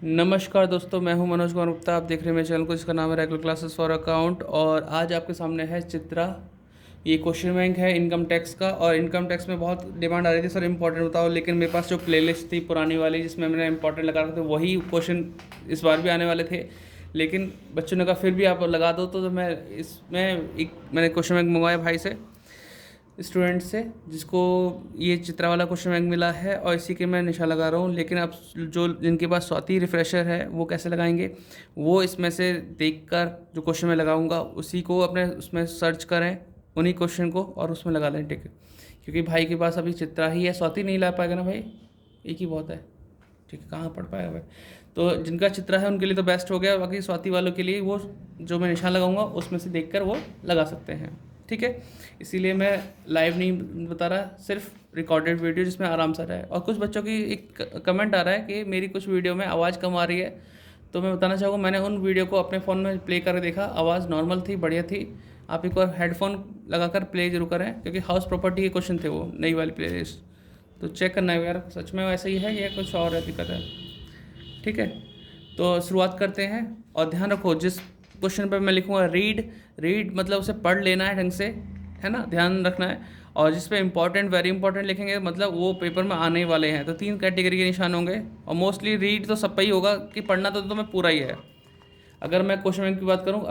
नमस्कार दोस्तों, मैं हूं मनोज कुमार गुप्ता। आप देख रहे हैं मेरे चैनल को जिसका नाम है रेगुलर क्लासेस फॉर अकाउंट। और आज आपके सामने है चित्रा। ये क्वेश्चन बैंक है इनकम टैक्स का। और इनकम टैक्स में बहुत डिमांड आ रही थी, सर इंपॉर्टेंट बताओ। लेकिन मेरे पास जो प्लेलिस्ट थी पुरानी वाली जिसमें मैंने इंपॉर्टेंट लगा रखे थे, वही क्वेश्चन इस बार भी आने वाले थे। लेकिन बच्चों ने कहा फिर भी आप लगा दो, तो मैं इसमें मैंने क्वेश्चन बैंक मंगवाया भाई से, स्टूडेंट से, जिसको ये चित्रा वाला क्वेश्चन बैंक मिला है। और इसी के मैं निशान लगा रहा हूँ। लेकिन अब जो जिनके पास स्वाति रिफ्रेशर है वो कैसे लगाएंगे, वो इसमें से देखकर जो क्वेश्चन मैं लगाऊंगा उसी को अपने उसमें सर्च करें, उन्हीं क्वेश्चन को, और उसमें लगा लें। ठीक है, क्योंकि भाई के पास अभी चित्रा ही है, स्वाति नहीं ला पाएगा ना भाई, एक ही बहुत है। ठीक है, कहाँ पढ़ पाएगा भाई। तो जिनका चित्रा है उनके लिए तो बेस्ट हो गया। बाकी स्वाति वालों के लिए वो जो मैं निशान लगाऊंगा उसमें से देखकर वो लगा सकते हैं। ठीक है, इसीलिए मैं लाइव नहीं बता रहा, सिर्फ रिकॉर्डेड वीडियो जिसमें आराम से रहा है। और कुछ बच्चों की एक कमेंट आ रहा है कि मेरी कुछ वीडियो में आवाज़ कम आ रही है। तो मैं बताना चाहूँगा, मैंने उन वीडियो को अपने फ़ोन में प्ले करके देखा, आवाज़ नॉर्मल थी, बढ़िया थी। आप एक बार हेडफोन लगाकर प्ले जरूर करें, क्योंकि हाउस प्रॉपर्टी के क्वेश्चन थे वो, नई वाली प्ले लिस्ट। तो चेक करना है यार, सच में वैसा ही है या कुछ और है, दिक्कत है। ठीक है, तो शुरुआत करते हैं। और ध्यान रखो, जिस क्वेश्चन पर मैं लिखूँगा रीड मतलब उसे पढ़ लेना है ढंग से, है ना, ध्यान रखना है। और जिस पे इंपॉर्टेंट वेरी इंपॉर्टेंट लिखेंगे मतलब वो पेपर में आने वाले हैं। तो 3 कैटेगरी के निशान होंगे। और मोस्टली रीड तो सब पे ही होगा कि पढ़ना तो तुम्हें पूरा ही है। अगर मैं क्वेश्चन बैंक की बात करूँ,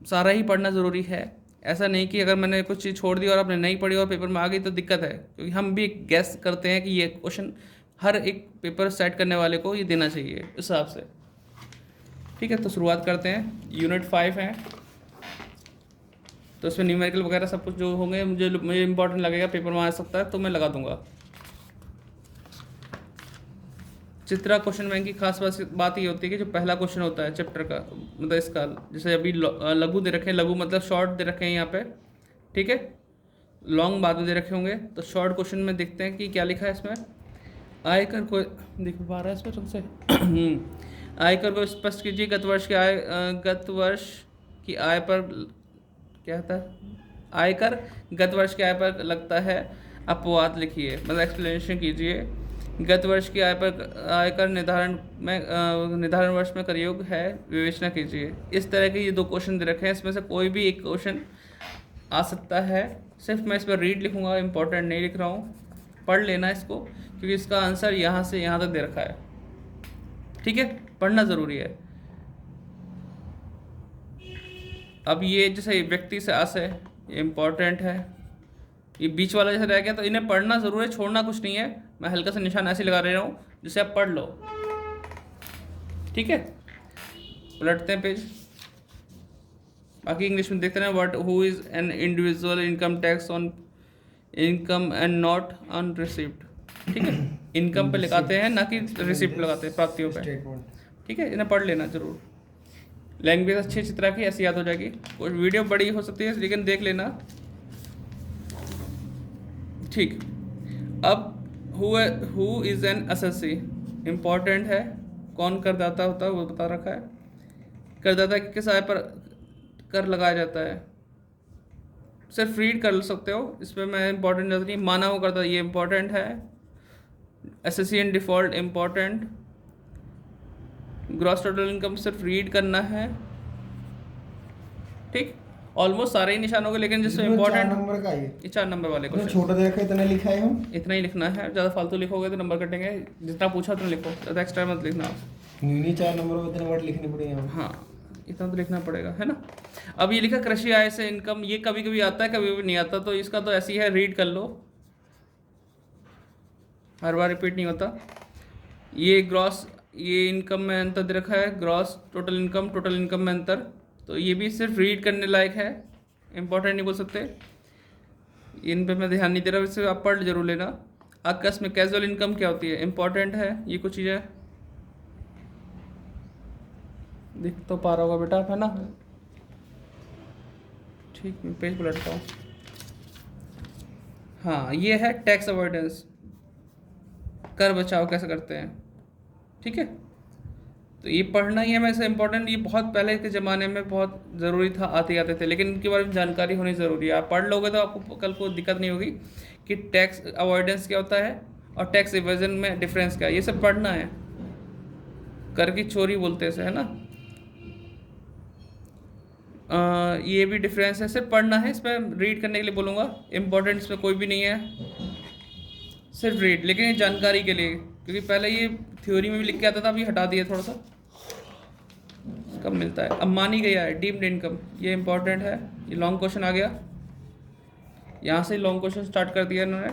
सारा ही पढ़ना ज़रूरी है। ऐसा नहीं कि अगर मैंने कुछ चीज़ छोड़ दी और आपने नहीं पढ़ी और पेपर में आ गई तो दिक्कत है। क्योंकि हम भी गैस करते हैं कि ये क्वेश्चन हर एक पेपर सेट करने वाले को ये देना चाहिए इस हिसाब से। ठीक है, तो शुरुआत करते हैं। यूनिट 5 है, तो इसमें न्यूमेरिकल वगैरह सब कुछ जो होंगे, मुझे इंपॉर्टेंट लगेगा, पेपर में आ सकता है, तो मैं लगा दूंगा। चित्रा क्वेश्चन बैंक की खास बात ये होती है कि जो पहला क्वेश्चन होता है चैप्टर का, मतलब इसका, जैसे अभी लघु दे रखे हैं, लघु मतलब शॉर्ट दे रखे हैं यहाँ पे। ठीक है, लॉन्ग बाद में दे रखे होंगे। तो शॉर्ट क्वेश्चन में देखते हैं कि क्या लिखा है इसमें। आयकर को दिख पा रहा है इसमें तुमसे। आयकर को स्पष्ट कीजिए। गत वर्ष की आय पर क्या था, आयकर गत वर्ष की आय पर लगता है अपवाद लिखिए, मतलब एक्सप्लेनेशन कीजिए। गत वर्ष की आय पर आयकर निर्धारण वर्ष में करयोग है, विवेचना कीजिए। इस तरह के ये 2 क्वेश्चन दे रखे हैं, इसमें से कोई भी एक क्वेश्चन आ सकता है। सिर्फ मैं इस पर रीड लिखूंगा, इंपॉर्टेंट नहीं लिख रहा हूँ, पढ़ लेना इसको, क्योंकि इसका आंसर यहाँ से यहाँ तक दे रखा है। ठीक है, पढ़ना ज़रूरी है। अब ये जैसे व्यक्ति से आशय, ये इम्पॉर्टेंट है। ये बीच वाला जैसे रह गया, तो इन्हें पढ़ना ज़रूर है, छोड़ना कुछ नहीं है। मैं हल्का सा निशान ऐसे लगा रहा हूँ जिसे आप पढ़ लो। ठीक है, पलटते हैं पेज। बाकी इंग्लिश में देखते हैं। What who is an individual income tax on income and not on receipt. ठीक है, इनकम पे लगाते हैं, ना कि रिसिप्ट लगाते हैं, प्राप्तियों पे। ठीक है, इन्हें पढ़ लेना जरूर। लैंग्वेज अच्छी चित्रा की, ऐसी याद हो जाएगी। कुछ वीडियो बड़ी हो सकती है लेकिन देख लेना। ठीक, अब who is an SSC important है। कौन करदाता होता है वो बता रखा है। करदाता किस आय पर कर लगाया जाता है, सिर्फ रीड कर सकते हो, इस पर मैं इंपॉर्टेंट नहीं। माना वो करता, ये इंपॉर्टेंट है। SSC in default important. Gross total income सिर्फ रीड करना है। ठीक, ऑलमोस्ट सारे ही निशान हो गए, लेकिन जिससे इंपॉर्टेंट नंबर का ये 4 नंबर वाले तो को छोटा दे रखा है, इतना लिखा है हम, इतना ही लिखना है। ज़्यादा फालतू लिखोगे तो नंबर कटेंगे। जितना पूछा उतना लिखो, ज़्यादा एक्स्ट्रा मत लिखना आप। नहीं 4 नंबर में इतने वर्ड लिखने पड़ेंगे हम। हाँ, इतना तो लिखना पड़ेगा, है ना। अब ये लिखा कृषि आय से इनकम, ये कभी कभी आता है, कभी कभी नहीं आता। तो इसका तो ऐसी है, रीड कर लो, हर बार रिपीट नहीं होता। ये ग्रॉस, ये इनकम में अंतर दे रखा है, ग्रॉस टोटल इनकम में अंतर। तो ये भी सिर्फ रीड करने लायक है, इंपॉर्टेंट नहीं बोल सकते। इन पे मैं ध्यान नहीं दे रहा, वैसे आप पढ़ जरूर लेना। आकस में कैजुअल इनकम क्या होती है, इंपॉर्टेंट है। ये कुछ चीज़ें दिख तो पा रहा होगा बेटा आप, है ना। ठीक, मैं पेज पलटता हूँ। हाँ, ये है टैक्स अवॉइडेंस, कर बचाव कैसे करते हैं। ठीक है, तो ये पढ़ना ही है वैसे इंपॉर्टेंट। ये बहुत पहले के ज़माने में बहुत ज़रूरी था, आते थे, लेकिन इनके बारे में जानकारी होनी ज़रूरी है। आप पढ़ लोगे तो आपको कल को दिक्कत नहीं होगी कि टैक्स अवॉइडेंस क्या होता है और टैक्स इवेजन में डिफरेंस क्या है, ये सब पढ़ना है। कर की चोरी बोलते हैं इसे, है ना। ये भी डिफरेंस है, सिर्फ पढ़ना है, इसमें रीड करने के लिए बोलूँगा, इम्पोर्टेंट इसमें कोई भी नहीं है, सिर्फ रीड। लेकिन ये जानकारी के लिए, क्योंकि पहले ये थ्योरी में भी लिख के आता था, अभी हटा दिया थोड़ा सा। कब मिलता है, अब मानी गया है डीम्ड इनकम, ये इंपॉर्टेंट है, ये लॉन्ग क्वेश्चन आ गया, यहाँ से लॉन्ग क्वेश्चन स्टार्ट कर दिया इन्होंने।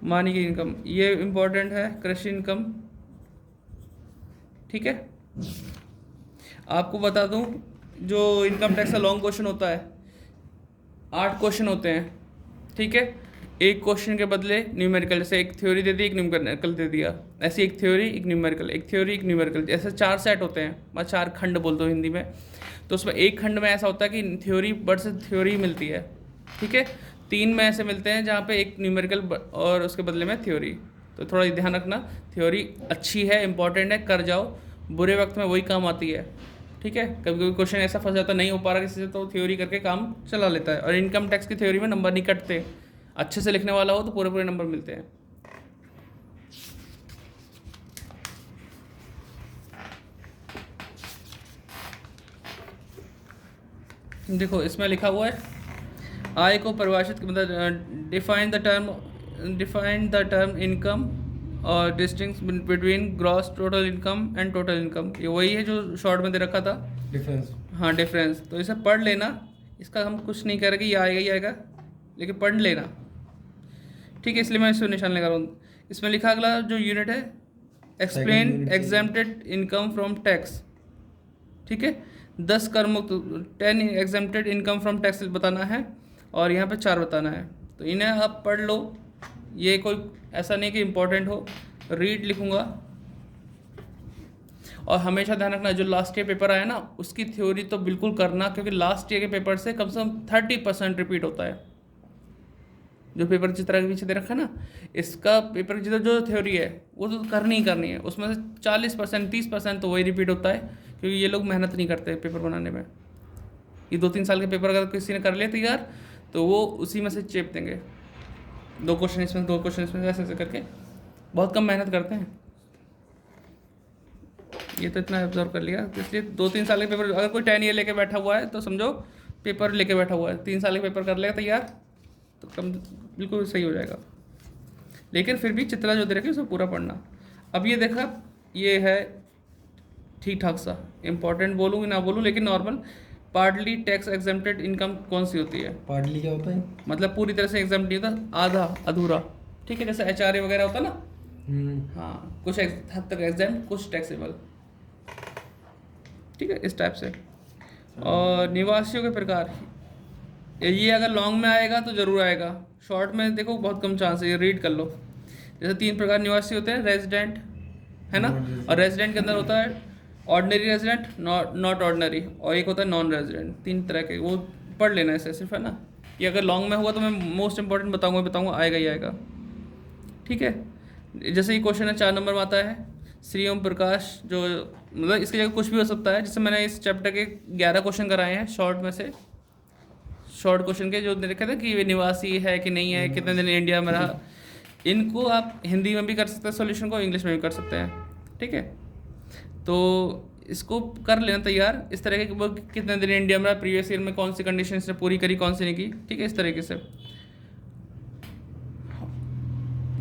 मानी गई इनकम ये इंपॉर्टेंट है, कृषि इनकम, ठीक है। आपको बता दूं, जो इनकम टैक्स का लॉन्ग क्वेश्चन होता है 8 क्वेश्चन होते हैं, ठीक है। एक क्वेश्चन के बदले न्यूमेरिकल, जैसे एक थ्योरी दे दी, एक न्यूमेरिकल दे दिया, ऐसे एक थ्योरी एक न्यूमेरिकल, एक थ्योरी एक न्यूमेरिकल, ऐसे 4 सेट होते हैं, मैं 4 खंड बोलता हूँ हिंदी में। तो उसमें एक खंड में ऐसा होता है कि थ्योरी बट से थ्योरी मिलती है, ठीक है। 3 में ऐसे मिलते हैं जहाँ पे एक न्यूमेरिकल और उसके बदले में थ्योरी। तो थोड़ा ध्यान रखना, थ्योरी अच्छी है, इंपॉर्टेंट है, कर जाओ, बुरे वक्त में वही काम आती है, ठीक है। कभी कभी क्वेश्चन ऐसा फंस जाता नहीं हो पा रहा किसी से, तो थ्योरी करके काम चला लेता है। और इनकम टैक्स की थ्योरी में नंबर नहीं कटते, अच्छे से लिखने वाला हो तो पूरे पूरे नंबर मिलते हैं। देखो इसमें लिखा हुआ है, आय को परिभाषित, मतलब डिफाइन द टर्म इनकम और distinction between gross total income and total income. ये वही है जो शॉर्ट में दे रखा था, डिफरेंस। हाँ डिफरेंस। तो इसे पढ़ लेना, इसका हम कुछ नहीं कह रहे कि ये आएगा ही आएगा, लेकिन पढ़ लेना, ठीक है। इसलिए मैं इसको निशान लगा रहा हूँ। इसमें लिखा अगला जो यूनिट है, explain exempted income from tax, ठीक है। 10 कर मुक्त 10 एग्जेम्प्टेड इनकम फ्रॉम टैक्स बताना है, और यहाँ पे 4 बताना है। तो इन्हें आप पढ़ लो, ये कोई ऐसा नहीं कि इम्पोर्टेंट हो, रीड लिखूँगा। और हमेशा ध्यान रखना, जो लास्ट ईयर पेपर आया ना उसकी थ्योरी तो बिल्कुल करना, क्योंकि लास्ट ईयर के पेपर से कम 30% रिपीट होता है। जो पेपर जिस तरह के पीछे दे रखा है ना, इसका पेपर जिधर जो थ्योरी है वो तो करनी ही करनी है, उसमें से 40% 30% तो वही रिपीट होता है, क्योंकि ये लोग मेहनत नहीं करते पेपर बनाने में। ये 2-3 साल के पेपर अगर किसी ने कर लिया तैयार, तो वो उसी में से चेप देंगे, 2 क्वेश्चन इसमें 2 क्वेश्चन इसमें, ऐसे ऐसे करके बहुत कम मेहनत करते हैं। ये तो इतना ऑब्जर्व कर लिया, इसलिए 2-3 साल के पेपर, अगर कोई 10 ईयर लेके बैठा हुआ है तो समझो पेपर लेके बैठा हुआ है, 3 साल के पेपर कर लेगा तैयार तो कम बिल्कुल सही हो जाएगा। लेकिन फिर भी चित्रा जो दे रखी है उसको पूरा पढ़ना। अब ये देखा, ये है ठीक ठाक सा, इंपॉर्टेंट बोलूँ कि ना बोलूँ, लेकिन normal. Partly tax exempted income कौन सी होती है? पार्टली क्या होता है? मतलब पूरी तरह से एग्जाम्प्ट नहीं होता, आधा अधूरा, ठीक है। जैसे HRA वगैरह होता ना, हाँ, कुछ हद तक एग्जाम्प्ट, कुछ टैक्सेबल, ठीक है, इस टाइप से। और निवासियों के प्रकार, ये अगर लॉन्ग में आएगा तो ज़रूर आएगा, शॉर्ट में देखो बहुत कम चांस है, ये रीड कर लो। जैसे 3 प्रकार निवासी होते हैं, रेजिडेंट, है ना, और रेजिडेंट के अंदर होता है ऑर्डिनरी रेजिडेंट, नॉट ऑर्डिनरी, और एक होता है नॉन रेजिडेंट। 3 तरह के, वो पढ़ लेना ऐसे सिर्फ, है ना। ये अगर लॉन्ग में हुआ तो मैं मोस्ट इंपॉर्टेंट बताऊँगा, आएगा ही आएगा, ठीक है। जैसे ये क्वेश्चन है 4 नंबर में आता है, श्री ओम प्रकाश, जो मतलब इसकी जगह कुछ भी हो सकता है। जैसे मैंने इस चैप्टर के 11 क्वेश्चन कराए हैं शॉर्ट में से, शॉर्ट क्वेश्चन के, जो देखे थे कि वे निवासी है कि नहीं है, कितने दिन इंडिया में रहा। इनको आप हिंदी में भी कर सकते हैं सॉल्यूशन को, इंग्लिश में भी कर सकते हैं, ठीक है। तो इसको कर लेना तैयार, इस तरह के वो कितने दिन इंडिया में रहा, प्रीवियस ईयर में कौन सी कंडीशन ने पूरी करी, कौन सी नहीं की, ठीक है, इस तरीके से,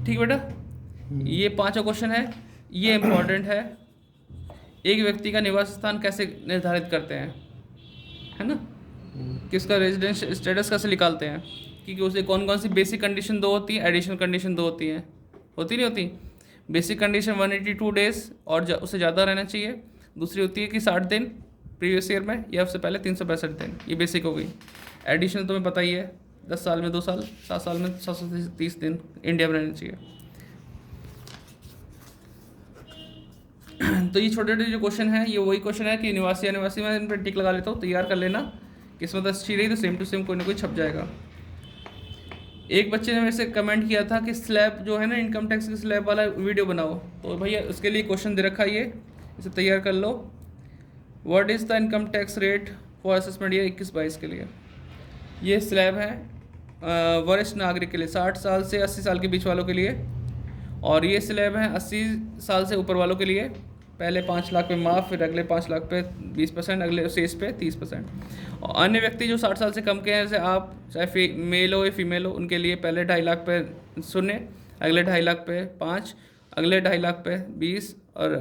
ठीक बेटा। ये 5वां क्वेश्चन है, ये इम्पॉर्टेंट है। एक व्यक्ति का निवास स्थान कैसे निर्धारित करते हैं, है ना, कि उसका रेजिडेंशियल स्टेटस कैसे निकालते हैं, क्योंकि उसे कौन कौन सी बेसिक कंडीशन 2 होती है, एडिशनल कंडीशन 2 होती हैं, होती नहीं होती। बेसिक कंडीशन 182 डेज और उससे ज़्यादा रहना चाहिए। दूसरी होती है कि 60 दिन प्रीवियस ईयर में, या उससे पहले 365 दिन, ये बेसिक हो गई। एडिशनल तुम्हें पता ही है, 10 साल में 2 साल, 7 साल में 730 दिन इंडिया में रहना चाहिए। तो ये छोटे छोटे जो क्वेश्चन है, ये वही क्वेश्चन है कि निवासी अनिवासी में इन पर टिक लगा लेता हूँ, तैयार कर लेना। किस्मत अच्छी रही तो सेम टू सेम कोई ना कोई छप जाएगा। एक बच्चे ने मेरे से कमेंट किया था कि स्लैब जो है ना, इनकम टैक्स की स्लैब वाला वीडियो बनाओ, तो भैया उसके लिए क्वेश्चन दे रखा है, ये इसे तैयार कर लो। What is the income tax rate for assessment year 21-22 के लिए? ये स्लैब है वरिष्ठ नागरिक के लिए, 60 साल से 80 साल के बीच वालों के लिए, और ये स्लैब है 80 साल से ऊपर वालों के लिए, पहले 5 लाख पे माफ़, फिर अगले 5 लाख पे 20%, अगले शेष पे 30%। और अन्य व्यक्ति जो 60 साल से कम के हैं, जैसे आप चाहे मेल हो या फीमेल हो, उनके लिए पहले 2.5 लाख पे 0, अगले 2.5 लाख पे 5, अगले 2.5 लाख पे 20, और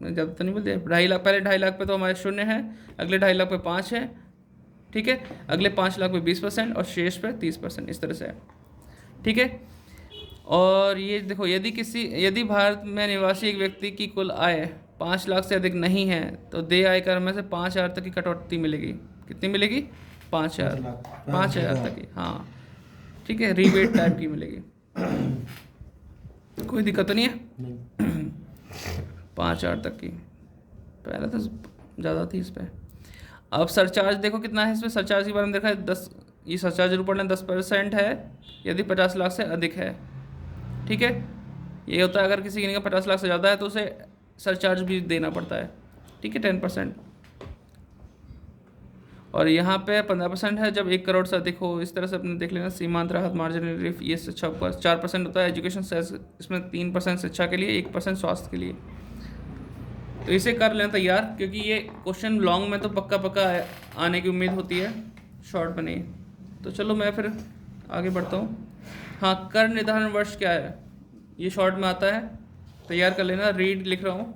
ज़्यादा तो नहीं बोलते, 2.5 लाख, पहले 2.5 लाख पे तो हमारे 0 है, अगले 2.5 लाख पे 5 है, ठीक है, अगले 5 लाख पे 20% और शेष पे 30%, इस तरह से है, ठीक है। और ये देखो, यदि भारत में निवासी एक व्यक्ति की कुल आय 5 लाख से अधिक नहीं है तो देय आयकर में से 5,000 तक की कटौती मिलेगी। कितनी मिलेगी? 5,000, 5,000 तक की, हाँ, ठीक है, रिबेट टाइप की मिलेगी। कोई दिक्कत तो नहीं है? 5,000 तक की, पहले तो ज़्यादा थी इस पर। अब सरचार्ज देखो कितना है इसमें, सरचार्ज के बारे में देखा है 10, ये सरचार्ज ऊपर लें 10% है यदि 50 लाख से अधिक है, ठीक है। ये होता है अगर किसी का 50 लाख से ज़्यादा है तो उसे सरचार्ज भी देना पड़ता है, ठीक है, 10%। और यहाँ पे 15% है जब 1 करोड़ से अधिक हो। इस तरह से अपने देख लेना, सीमांत राहत, मार्जिनल रिलीफ, ये शिक्षा पर 4% होता है, एजुकेशन सेस इसमें 3% शिक्षा के लिए, 1% स्वास्थ्य के लिए। तो इसे कर लेना तैयार, क्योंकि ये क्वेश्चन लॉन्ग में तो पक्का आने की उम्मीद होती है, शॉर्ट में नहीं। तो चलो मैं फिर आगे बढ़ता हूँ। हाँ, कर निर्धारण वर्ष क्या है, ये शॉर्ट में आता है, तैयार कर लेना। रीड लिख रहा हूँ।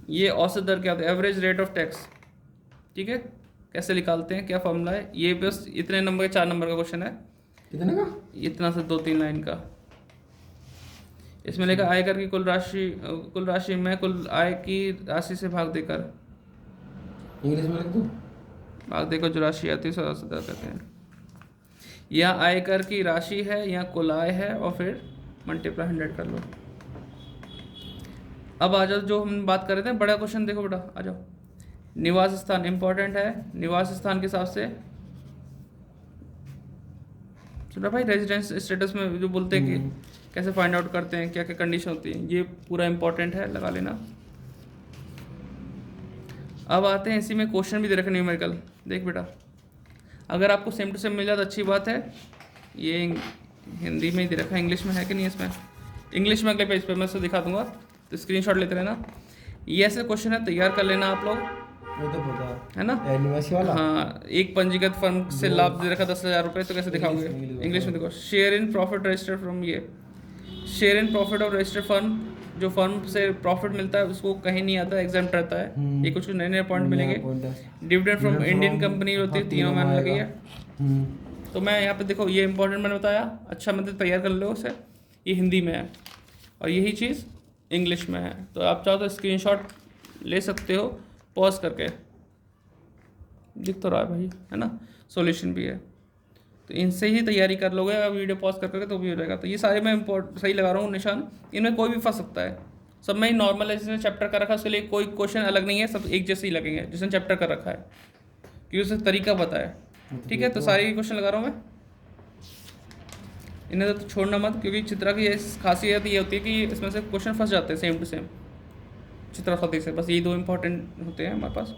ये औसत दर क्या होता है? एवरेज रेट ऑफ टैक्स, ठीक है। कैसे निकालते हैं, क्या फॉर्मूला है? ये बस इतने नंबर, 4 नंबर का क्वेश्चन है। कितने का? इतना से 2-3 लाइन का। इसमें लिखा आयकर की कुल राशि में कुल आय की राशि से भाग देकर, इंग्लिश में लिख दो। भाग देकर जो राशि आती है उसे औसत दर कहते हैं। यह आयकर की राशि है, यहाँ कुल आय है, और फिर मल्टीप्लाई 100 कर लो। अब आ जाओ, जो हम बात कर रहे थे, बड़ा क्वेश्चन देखो बेटा, आ जाओ। निवास स्थान इंपॉर्टेंट है। निवास स्थान के हिसाब से सुना भाई, रेजिडेंस स्टेटस में जो बोलते हैं कि कैसे फाइंड आउट करते हैं, क्या क्या कंडीशन होती है, ये पूरा इंपॉर्टेंट है, लगा लेना। अब आते हैं, इसी में क्वेश्चन भी दे रखे न्यूमेरिकल। देख बेटा, अगर आपको सेम टू सेम मिल जाए तो अच्छी बात है। ये हिंदी में ही दे रखा है, इंग्लिश में है कि नहीं? इसमें इंग्लिश में अगले पेज पे मैं उसे दिखा दूंगा, तो स्क्रीनशॉट लेते रहना। ये ऐसे क्वेश्चन है, तैयार कर लेना आप लोग, वो तो पता है ना? निवासी वाला। हाँ, एक पंजीकृत फर्म से लाभ दे रखा 10,000 रुपये, तो कैसे दिखाओगे? इंग्लिश में देखो, share in profit registered from, ये share in profit of registered firm, जो फर्म से प्रॉफिट मिलता है उसको कहीं नहीं आता, एग्जाम्प्ट रहता है। ये कुछ नए नए पॉइंट मिलेंगे। डिविडेंड फ्रॉम इंडियन कंपनी होती है, तीनों मैंने लगी है। तो मैं यहाँ पे देखो, ये इंपॉर्टेंट मैंने बताया, अच्छा मतलब तैयार कर लो उसे। ये हिंदी में है और यही चीज़ इंग्लिश में है, तो आप चाहो तो स्क्रीनशॉट ले सकते हो पॉज करके, दिख तो रहा है भाई, है ना? सॉल्यूशन भी है, तो इनसे ही तैयारी कर लोगे। अगर वीडियो पॉज करके तो भी हो जाएगा। तो ये सारे मैं सही लगा रहा हूँ निशान, इनमें कोई भी फंस सकता है। सब में ही नॉर्मल है, जिसने चैप्टर कर रखा है उसके लिए कोई क्वेश्चन अलग नहीं है, सब एक जैसे ही लगेंगे जिसने चैप्टर कर रखा है, क्योंकि उसे तरीका पता है, ठीक है। तो सारे क्वेश्चन लगा रहा हूँ मैं, इन्हें तो छोड़ना मत, क्योंकि चित्रा की खासियत ये होती है कि इसमें से क्वेश्चन फंस जाते हैं सेम टू सेम चित्रा खाती से। बस ये 2 इंपॉर्टेंट होते हैं हमारे पास,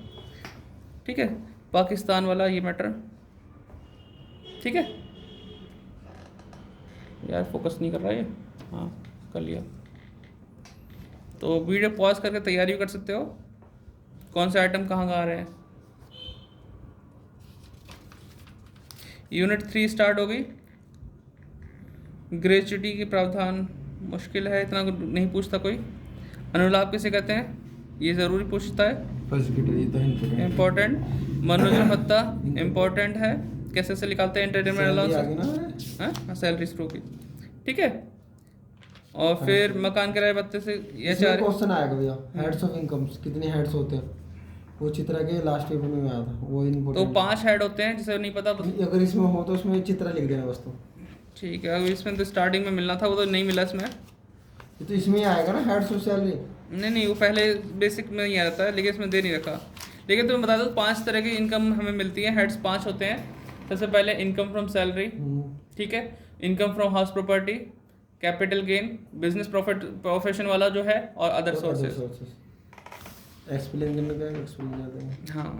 ठीक है। पाकिस्तान वाला ये मैटर, ठीक है यार, फोकस नहीं कर रहा है, हाँ कर लिया। तो वीडियो पॉज करके तैयारी भी कर सकते हो, कौन से आइटम कहाँ आ रहे हैं। यूनिट 3 स्टार्ट हो गई। ग्रेच्युटी के प्रावधान मुश्किल है, इतना नहीं पूछता कोई। अनुलाभ किसे कहते हैं, ये ज़रूरी पूछता है, इम्पोर्टेंट। मनोरंजन भत्ता इम्पोर्टेंट है, कैसे से निकालते हैं? एंटरटेनमेंट अलाउंस, हाँ, सैलरी थ्रू की, ठीक है। और फिर मकान किराए भत्ते से ये 4 क्वेश्चन आएगा भैया, हेड्स ऑफ इनकम्स कितने हेड्स होते हैं, वो चित्रा के लास्ट पेपर में आया था, वो इम्पोर्टेंट। तो 5 हेड होते हैं, जिसे नहीं पता अगर इसमें हो तो उसमें चित्रा लिख देना बस। तो ठीक है, अगर इसमें तो स्टार्टिंग में मिलना था, वो तो नहीं मिला इसमें। तो इसमें ही आएगा ना हेड्स ऑफ सैलरी। नहीं, वो पहले बेसिक में ही आता है, लेकिन इसमें दे नहीं रखा। लेकिन तुम्हें बता दो 5 तरह की इनकम हमें मिलती है, हेड्स 5 होते हैं। सबसे पहले इनकम फ्रॉम सैलरी, ठीक है। Income from house property, capital gain, business profit, profession वाला जो है, और अदर सोर्सेज। एक्सप्लेन करने का एक्सप्लेन करते हैं। हाँ,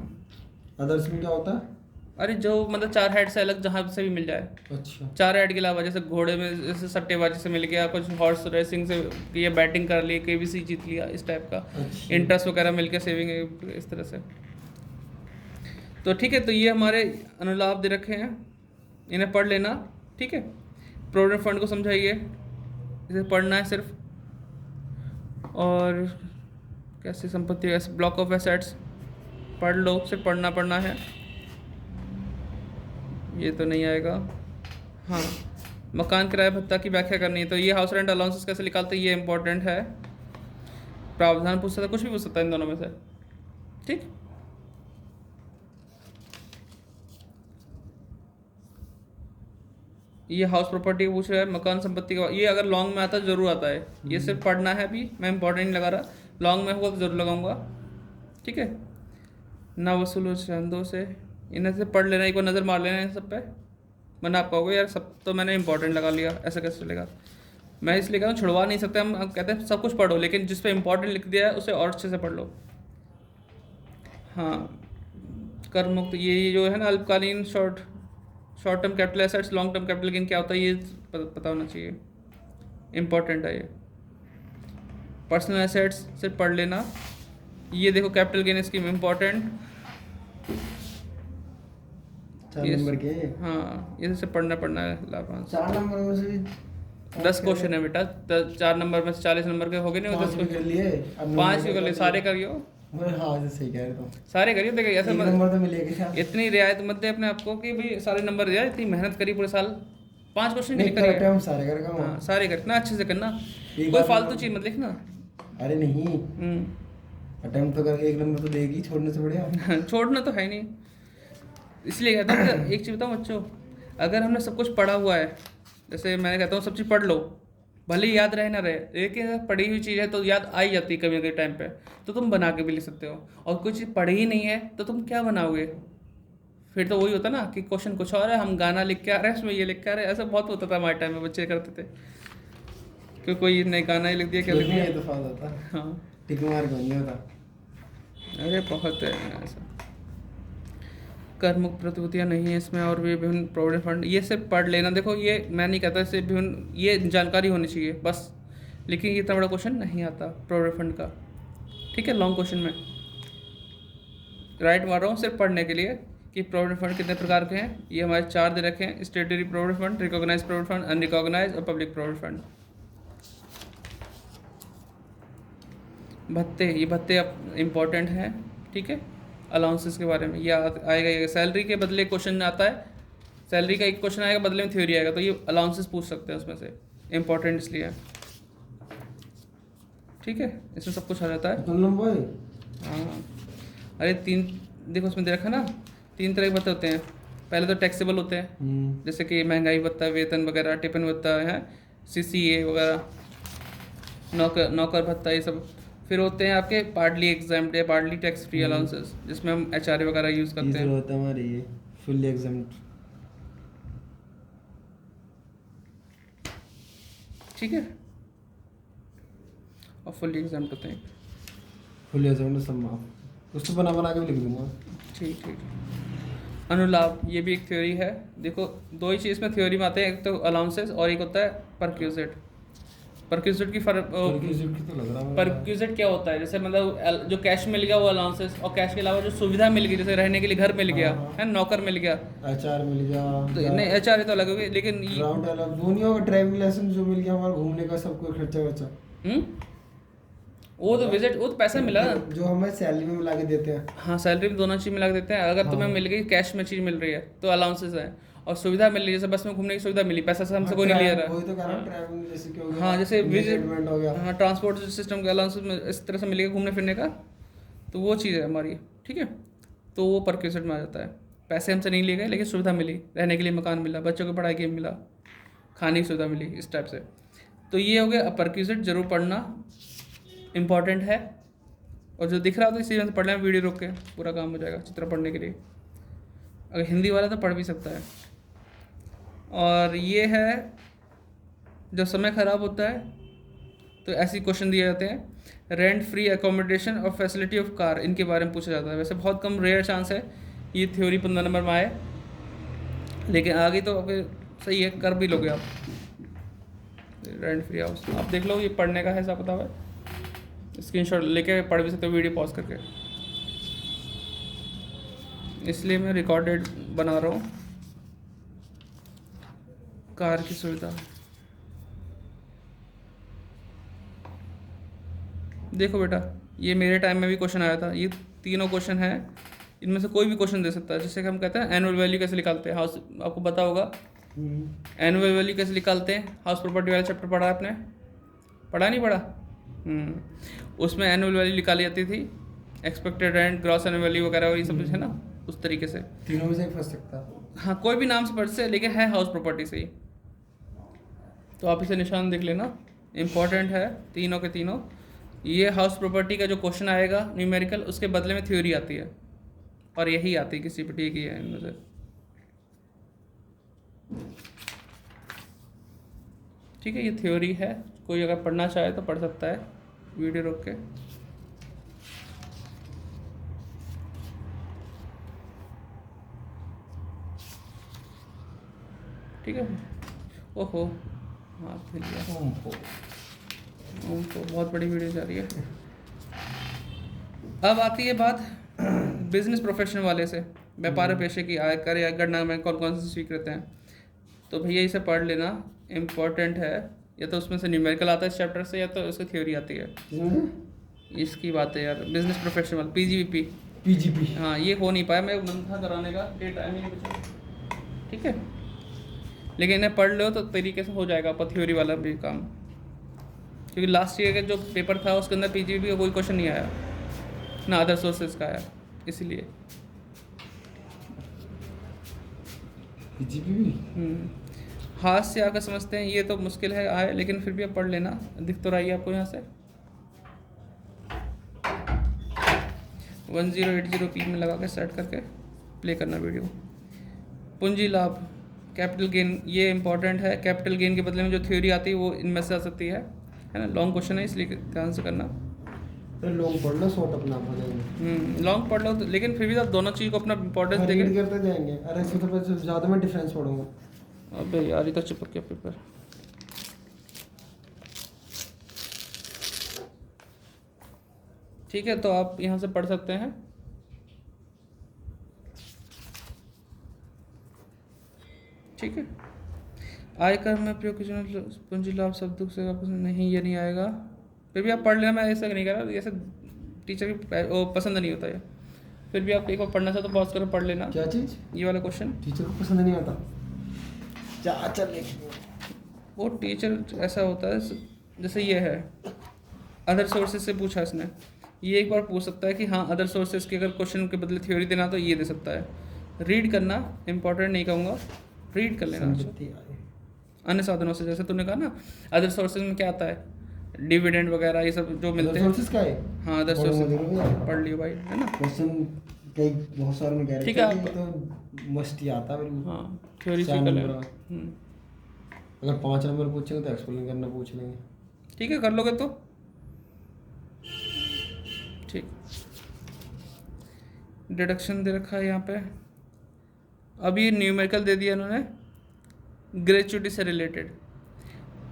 अदर्स में क्या होता है? अरे जो मतलब 4 हेड से अलग जहाँ से भी मिल जाए, अच्छा 4 हेड के अलावा, जैसे घोड़े में जैसे सट्टेबाजी से मिल गया, कुछ हॉर्स रेसिंग से ये बैटिंग कर ली, केबीसी जीत लिया, इस टाइप का अच्छा इंटरेस्ट वगैरह मिल के सेविंग इस तरह से। तो ठीक है, तो ये हमारे अनुलाभ दे रखे हैं, इन्हें पढ़ लेना। ठीक है, प्रोविडेंट फंड को समझाइए, इसे पढ़ना है सिर्फ। और कैसी संपत्ति, ब्लॉक ऑफ एसेट्स पढ़ लो, सिर्फ पढ़ना है। ये तो नहीं आएगा। हाँ, मकान किराया भत्ता की व्याख्या करनी है, तो ये हाउस रेंट अलाउंसेस कैसे निकालते हैं, ये इंपॉर्टेंट है। प्रावधान पूछ सकता है, कुछ भी पूछ सकता है इन दोनों में से। ठीक, ये हाउस प्रॉपर्टी पूछ रहा है, मकान संपत्ति का, ये अगर लॉन्ग में आता है जरूर आता है, ये सिर्फ पढ़ना है। अभी मैं इंपॉर्टेंट नहीं लगा रहा, लॉन्ग में होगा तो जरूर लगाऊंगा। ठीक है, ना वसूलो चंदों से, इन्हें से पढ़ लेना, एक बार नज़र मार लेना इन सब पे, वरना आप कहोगे यार सब तो मैंने इंपॉर्टेंट लगा लिया, ऐसा कैसे चलेगा। मैं इसलिए कह रहा हूँ छुड़वा नहीं सकते हम कहते हैं सब कुछ पढ़ो, लेकिन जिस पे इंपॉर्टेंट लिख दिया है उसे और अच्छे से पढ़ लो। हाँ, कर मुक्त, ये जो है ना अल्पकालीन short term capital assets, long term capital gain क्या होता है, ये पता होना चाहिए, इंपॉर्टेंट है ये। पर्सनल एसेट्स सिर्फ पढ़ लेना। ये देखो capital gain scheme important, 4 number के। हाँ ये सिर्फ पढ़ना है लाभांश। 4 नंबर में से भी 10 क्वेश्चन है बेटा, 4 नंबर में से 40 नंबर के हो गए नहीं, 10 5 कर लिए, अब 5 भी कर लिए, सारे करियो, मैं हाँ से सही कह रहा हूँ, सारे करियो। देखिए ऐसा 1 नंबर तो मिलेगा क्या? इतनी रियायत मत दे अपने आप को कि भाई सारे नंबर दिया, इतनी मेहनत करी पूरे साल, 5 क्वेश्चन नहीं नहीं करिए। करेक्ट है, हम सारे कर हाँ सारे करना, अच्छे से करना, एक कोई बार फालतू चीज मत लिखना। अरे नहीं, अटेम्प्ट तो कर 1 नंबर तो देगी, छोड़ने से बढ़िया। छोड़ना तो है नहीं, इसलिए कहता हूँ कि एक चीज़ बताऊँ बच्चों, अगर हमने सब कुछ पढ़ा हुआ है, जैसे मैंने कहता हूँ सब चीज़ पढ़ लो, भले ही याद रहे ना रहे, लेकिन अगर पढ़ी हुई चीज़ है तो याद आ ही जाती है कभी ना कभी टाइम पे, तो तुम बना के भी लिख सकते हो। और कोई चीज़ पढ़ी ही नहीं है तो तुम क्या बनाओगे, फिर तो वही होता ना कि क्वेश्चन कुछ और है, हम गाना लिख के आ रहे हैं उसमें ये लिख के आ रहे हैं। ऐसा बहुत होता था हमारे टाइम में, बच्चे करते थे कि कोई नई गाना ही लिख दिया, क्या लिख दिया। ये तो फायदा था, हाँ टिक मार को नहीं होता। अरे बहुत है ऐसा। कर मुक्त प्रतिभूतियाँ नहीं है इसमें, और भी विभिन्न प्रोविडेंट फंड, ये सिर्फ पढ़ लेना। देखो ये मैं नहीं कहता इससे विभिन्न, ये जानकारी होनी चाहिए बस, लेकिन ये इतना बड़ा क्वेश्चन नहीं आता प्रोविडेंट फंड का। ठीक है, लॉन्ग क्वेश्चन में राइट मार रहा हूँ सिर्फ पढ़ने के लिए कि प्रोविडेंट फंड कितने प्रकार के हैं। ये हमारे 4 दे रखे हैं, statutory provident fund, recognise provident fund, unrecognise और पब्लिक प्रोविडेंट फंड। भत्ते, ये भत्ते अब इम्पोर्टेंट हैं। ठीक है, अलाउंसेस के बारे में ये आएगा, ये सैलरी के बदले क्वेश्चन आता है, सैलरी का एक क्वेश्चन आएगा, बदले में थ्योरी आएगा, तो ये अलाउंसेस पूछ सकते हैं उसमें से, इम्पोर्टेंट इसलिए है। ठीक है, इसमें सब कुछ आ जाता है। हाँ, अरे 3 देखो उसमें दे रखा ना, 3 तरह के भत्ते होते हैं। पहले तो टैक्सेबल होते हैं, जैसे कि महंगाई भत्ता, वेतन वगैरह, टिफिन भत्ता है, CCA वगैरह, नौकर भत्ता, ये सब। फिर होते हैं आपके पार्टली एग्जाम्प्ट या पार्टली टैक्स फ्री अलाउंसेस, जिसमें हम HRA वगैरह यूज़ करते हैं। होता है हमारी ये फुल्ली एग्जाम्प्ट। ठीक है, और फुल्ली एग्जाम्प्ट होते हैं। फुल्ली एग्जाम्प्ट सब माफ, उसको बना के भी लिख दूंगा। ठीक ठीक। अनुलाभ, ये भी एक थ्योरी है। देखो 2 ही चीज़ में थ्योरी में आते हैं, एक तो अलाउंसेस और एक होता है परक्यूजेट। परक्यूजेट की परक्यूजेट क्या होता है, जैसे मतलब जो कैश मिल गया वो अलाउंसेस, और कैश के अलावा जो सुविधा मिल गई, जैसे रहने के लिए घर मिल गया है, नौकर मिल गया, HR मिल गया, तो नहीं HRA तो अलग हो गई, लेकिन ग्राउंड अलग, दोनों का ट्रैवलिंग लाइसेंस जो मिल गया हमारा, घूमने का सब कुछ खर्चा वो तो विजिट, वो तो पैसा मिला ना, जो हमें सैलरी में मिला के देते हैं। हाँ सैलरी में दोनों चीज़ मिला के देते हैं। अगर तुम्हें मिल गई कैश में चीज़ मिल रही है तो अलाउंसेस है, और सुविधा मिल रही है, जैसे बस में घूमने की सुविधा मिली, पैसा से हमसे कोई नहीं ले रहा। वही तो कह रहा हूं, ट्रैवलिंग जैसे कि हो गया, हाँ जैसे विजिट हो गया, हाँ ट्रांसपोर्ट सिस्टम के अलाउंसेस में इस तरह से मिलेगा घूमने फिरने का, तो वो चीज़ है हमारी। ठीक है, तो वो परक्यूजेट में आ जाता है। पैसे हमसे नहीं लिए गए लेकिन सुविधा मिली, रहने के लिए मकान मिला, बच्चों की पढ़ाई के लिए मिला, खाने की सुविधा मिली, इस टाइप से। तो ये हो गया परक्यूजेट, जरूर पढ़ना, इम्पॉर्टेंट है। और जो दिख रहा हो तो इसी में पढ़ लें, वीडियो रोक के पूरा काम हो जाएगा चित्र पढ़ने के लिए। अगर हिंदी वाला तो पढ़ भी सकता है। और ये है जब समय ख़राब होता है तो ऐसे क्वेश्चन दिए जाते हैं, रेंट फ्री एकोमोडेशन और फैसिलिटी ऑफ कार, इनके बारे में पूछा जाता है। वैसे बहुत कम रेयर चांस है ये थ्योरी 15 नंबर में आए, लेकिन आगे तो आपके सही है, कर भी लोगे आप। रेंट फ्री हाउस आप देख लो, ये पढ़ने का है हिसाब किताब है, स्क्रीनशॉट लेके पढ़ भी सकते हो वीडियो पॉज करके, इसलिए मैं रिकॉर्डेड बना रहा हूँ। कार की सुविधा देखो बेटा, ये मेरे टाइम में भी क्वेश्चन आया था। ये तीनों क्वेश्चन हैं, इनमें से कोई भी क्वेश्चन दे सकता है। जैसे कि हम कहते हैं एनुअल वैल्यू कैसे निकालते हैं, हाउस आपको पता होगा एनुअल वैल्यू कैसे निकालते हैं। हाउस प्रॉपर्टी वाला चैप्टर पढ़ा आपने, पढ़ा नहीं पढ़ा? उसमें एनुअल वैल्यू निकाली जाती थी, expected rent, gross annual value वगैरह, और ये सब कुछ है ना, उस तरीके से। तीनों में से एक फंस सकता है। हाँ, कोई भी नाम से पढ़ से, लेकिन है हाउस प्रॉपर्टी से ही। तो आप इसे निशान देख लेना, इम्पॉर्टेंट है तीनों के तीनों। ये हाउस प्रॉपर्टी का जो क्वेश्चन आएगा न्यूमेरिकल, उसके बदले में थ्योरी आती है, और यही आती है किसी भी की है इनमें से। ठीक है, ये थ्योरी है, कोई अगर पढ़ना चाहे तो पढ़ सकता है वीडियो रोक के। ठीक है, ओहो हाँ फिर लिया, तो बहुत बड़ी वीडियो जा रही है। अब आती है बात बिजनेस प्रोफेशन वाले से, व्यापार पेशे की आयकर या गणना में कौन कौन से स्वीकृत हैं। तो भैया इसे पढ़ लेना, इम्पोर्टेंट है। या तो उसमें से न्यूमेरिकल आता है इस चैप्टर से, या तो उसकी थ्योरी आती है। इसकी बात है यार, बिजनेस प्रोफेशन वाला पीजीबीपी। पीजीपी हाँ, ये हो नहीं पाया, मैं मन था कराने का, ये टाइम ही नहीं बचा। ठीक है, लेकिन इन्हें पढ़ लो तो तरीके से हो जाएगा आपका थ्योरी वाला भी काम, क्योंकि लास्ट ईयर का जो पेपर था उसके अंदर पीजीबीपी का कोई क्वेश्चन नहीं आया ना, अदर सोर्सेज का आया, इसलिए। पीजीपी भी हाथ से आकर समझते हैं, ये तो मुश्किल है आए, लेकिन फिर भी आप पढ़ लेना, दिख तो रही है आपको यहाँ से। 1080p में लगा के सेट करके प्ले करना वीडियो। पूंजी लाभ, कैपिटल गेन, ये इंपॉर्टेंट है। कैपिटल गेन के बदले में जो थ्योरी आती है वो इनमें से आ सकती है ना। लॉन्ग क्वेश्चन है, इसलिए ध्यान से करना। तो लॉन्ग पढ़ लो, शॉर्ट अपना हो जाएंगे। लॉन्ग पढ़ लो तो, लेकिन फिर भी आप दोनों चीज़ को अपना इंपॉर्टेंस देंगे। रीड करते जाएंगे। अरे इसमें तो ज़्यादा मैं डिफरेंस पढ़ूंगा। अबे यार, ये तो चिपक गया पेपर। ठीक है, तो आप यहाँ से पढ़ सकते हैं। ठीक है, आयकर में प्रयोग पूंजी लाभ शब्दों से वापस नहीं, ये नहीं आएगा। फिर भी आप पढ़ लेना, मैं ऐसा नहीं कर रहा, ऐसे टीचर की वो पसंद नहीं होता है। फिर भी आप एक बार पढ़ना चाहो तो पॉज कर पढ़ लेना। क्या चीज़? ये वाला क्वेश्चन टीचर को पसंद नहीं आता। चल वो टीचर ऐसा होता है, जैसे ये है अदर सोर्सेज से पूछा इसने, ये एक बार पूछ सकता है कि हाँ अदर सोर्सेज के अगर क्वेश्चन के बदले थ्योरी देना तो ये दे सकता है। रीड करना इंपॉर्टेंट नहीं कहूँगा, रीड कर लेना। अन्य साधनों से, जैसे तूने कहा ना अदर सोर्सेज में क्या आता है, डिविडेंड वगैरह ये सब जो मिलते हैं। सोर्सेज का है? हाँ, अदर सोर्सेज पढ़ लियो भाई, है ना। क्वेश्चन कई बहुत सारे में कह रहे ठीक है, आप तो मस्त ही आता है। हाँ, थ्योरी से कर लेना। अगर 5 नंबर पूछेंगे तो एक्सप्लेन करना पूछ लेंगे। ठीक है, कर लोगे तो ठीक। डिडक्शन दे रखा है यहाँ पे। अब ये न्यूमेरिकल दे दिया इन्होंने ग्रेचुइटी से रिलेटेड।